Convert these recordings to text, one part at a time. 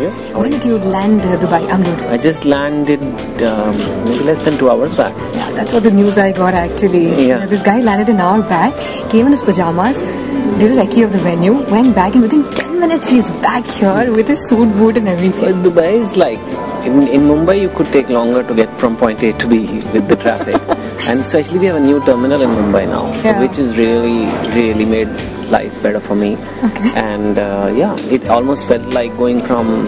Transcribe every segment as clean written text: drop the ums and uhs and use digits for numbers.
you. When did you land Dubai? I'm good. I just landed maybe less than 2 hours back. Yeah, that's what the news I got actually. Yeah. This guy landed an hour back, came in his pajamas, did a recce of the venue, went back, and within 10 minutes he's back here with his suit, boot and everything. But Dubai is like, in Mumbai you could take longer to get from point A to B with the traffic. And especially we have a new terminal in Mumbai now, so which is really made life better for me. Okay. And it almost felt like going from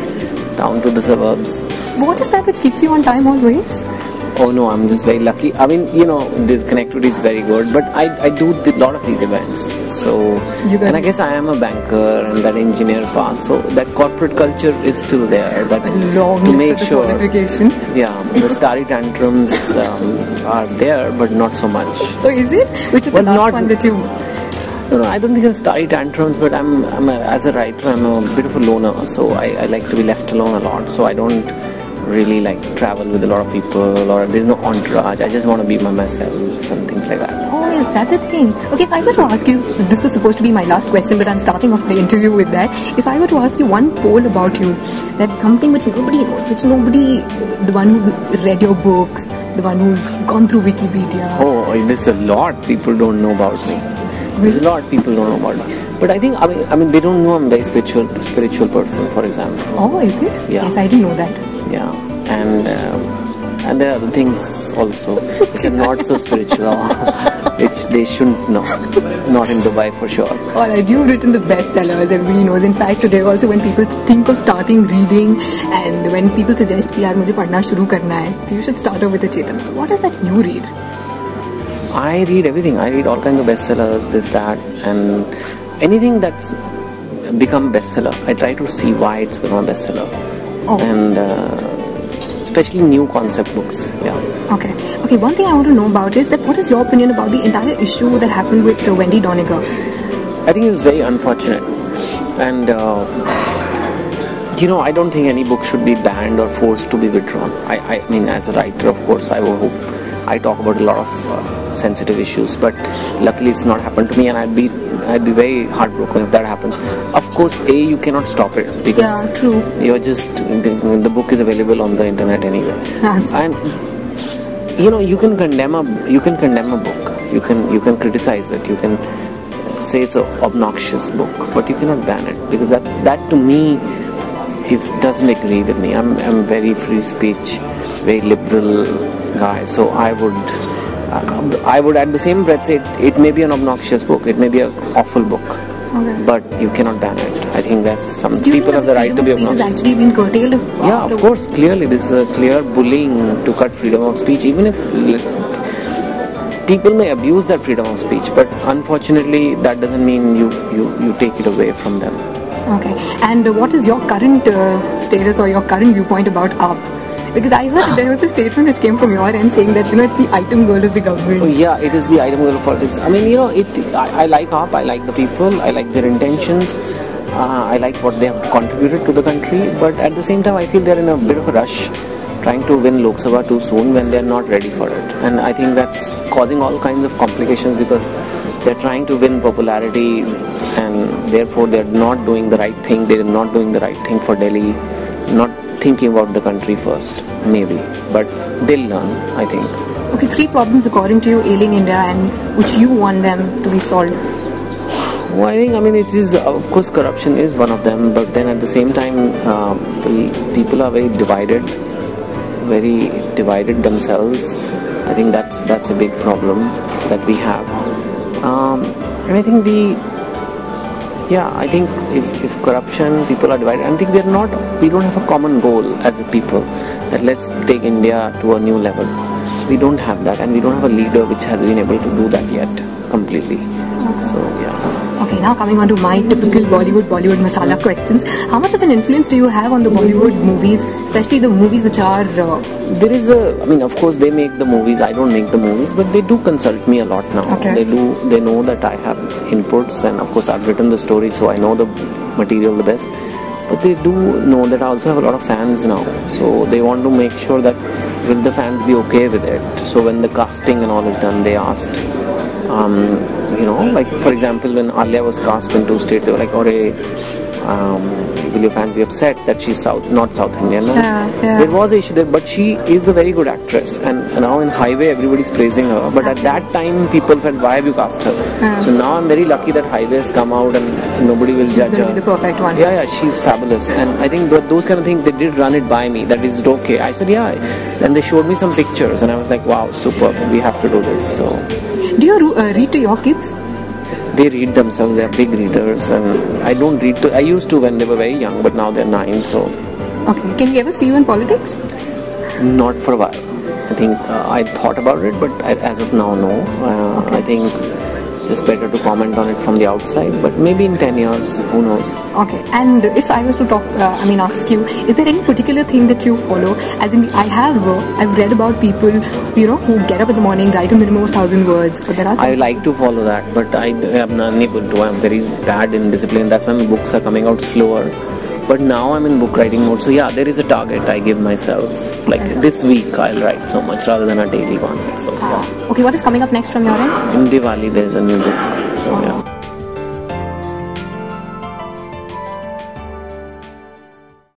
town to the suburbs. What is that which keeps you on time always? Oh no, I'm just very lucky. I mean, this connectivity is very good, but I do a lot of these events. So, and I guess I am a banker and that engineer pass, so that corporate culture is still there. That a long to list make of the sure, qualification. Yeah, the starry tantrums are there, but not so much. Oh, is it? Which is the last one that you? No, I don't think it's starry tantrums, but as a writer, I'm a bit of a loner, so I like to be left alone a lot. So I don't really like travel with a lot of people, or there's no entourage. I just want to be by myself and things like that. Oh, is that the thing? Okay, if I were to ask you, this was supposed to be my last question, but I'm starting off the interview with that. If I were to ask you one poll about you, that's something which nobody knows, the one who's read your books, the one who's gone through Wikipedia. Oh, there's a lot people don't know about me. There's a lot people don't know about me. But I think, I mean, they don't know I'm a very spiritual person, for example. Oh, is it? Yeah. Yes, I didn't know that. Yeah, and there are other things also which are not so spiritual, which they shouldn't know. Not in Dubai for sure. Alright, you've written the bestsellers, everybody knows. In fact, today also when people think of starting reading and when people suggest कि यार मुझे पढ़ना शुरू करना है, so you should start off with a Chetan. What is that you read? I read everything. I read all kinds of bestsellers, this, that, and anything that's become bestseller. I try to see why it's become a bestseller. Oh. And especially new concept books. Yeah. Okay. One thing I want to know about is that what is your opinion about the entire issue that happened with Wendy Doniger? I think it was very unfortunate, and I don't think any book should be banned or forced to be withdrawn. I mean, as a writer, of course, I will hope. I talk about a lot of sensitive issues, but luckily it's not happened to me, and I'd be very heartbroken if that happens. Of course, you cannot stop it because true. You're just the book is available on the internet anyway, and you can condemn a book, you can criticize it, you can say it's an obnoxious book, but you cannot ban it because that to me doesn't agree with me. I'm very free speech, very liberal guy, so I would at the same breath say it may be an obnoxious book, it may be an awful book, but you cannot ban it. I think that's some people have the right to be obnoxious. Freedom of speech has actually been curtailed. Yeah, of course, clearly this is a clear bullying to cut freedom of speech, even if people may abuse that freedom of speech, but unfortunately that doesn't mean you take it away from them. Okay, and what is your current status or your current viewpoint about AAP? Because I heard there was a statement which came from your end saying that it's the item girl of the government. Oh, yeah, it is the item girl of politics. I mean, I like AAP, I like the people, I like their intentions, I like what they have contributed to the country, but at the same time I feel they're in a bit of a rush trying to win Lok Sabha too soon when they're not ready for it, and I think that's causing all kinds of complications because they're trying to win popularity and therefore they're not doing the right thing. They're not doing the right thing for Delhi, not thinking about the country first, maybe, but they'll learn, I think. Okay, 3 problems according to you ailing India and which you want them to be solved. Well, I think, it is, of course, corruption is one of them, but then at the same time, the people are very divided themselves. I think that's a big problem that we have. And I think I think if corruption, people are divided, I think we don't have a common goal as a people that let's take India to a new level. We don't have that, and we don't have a leader which has been able to do that yet completely. Okay. So yeah. Okay, now coming on to my typical Bollywood masala questions. How much of an influence do you have on the Bollywood movies, especially the movies which are... There is of course they make the movies, I don't make the movies, but they do consult me a lot now. Okay. They know that I have inputs, and of course I've written the story, so I know the material the best. But they do know that I also have a lot of fans now, so they want to make sure that will the fans be okay with it. So when the casting and all is done, they asked, like for example when Alia was cast in 2 states, they were like, will your fans be upset that she's not South Indian? No? Yeah. There was an issue there, but she is a very good actress, and now in Highway everybody's praising her. But at that time, people felt, why have you cast her? So now I'm very lucky that Highway has come out and nobody will judge her. She's going to be the perfect one. Yeah, she's fabulous, and I think those kind of things, they did run it by me. That is it okay? I said yeah, and they showed me some pictures, and I was like, wow, super. We have to do this. So, do you read to your kids? They read themselves. They are big readers, and I don't read to. I used to when they were very young, but now they're 9. So, okay. Can we ever see you in politics? Not for a while. I think I thought about it, but as of now, no. I think just better to comment on it from the outside, but maybe in 10 years, who knows. Okay, and if I was to ask you, is there any particular thing that you follow? As in, I've read about people, who get up in the morning, write a minimum of 1,000 words. But there are I like to follow that, but I am unable to. I'm very bad in discipline. That's why my books are coming out slower. But now I'm in book writing mode, so yeah, there is a target I give myself. Like this week, I'll write so much rather than a daily one. So yeah. Okay, what is coming up next from your end? In Diwali, there's a new book. So yeah.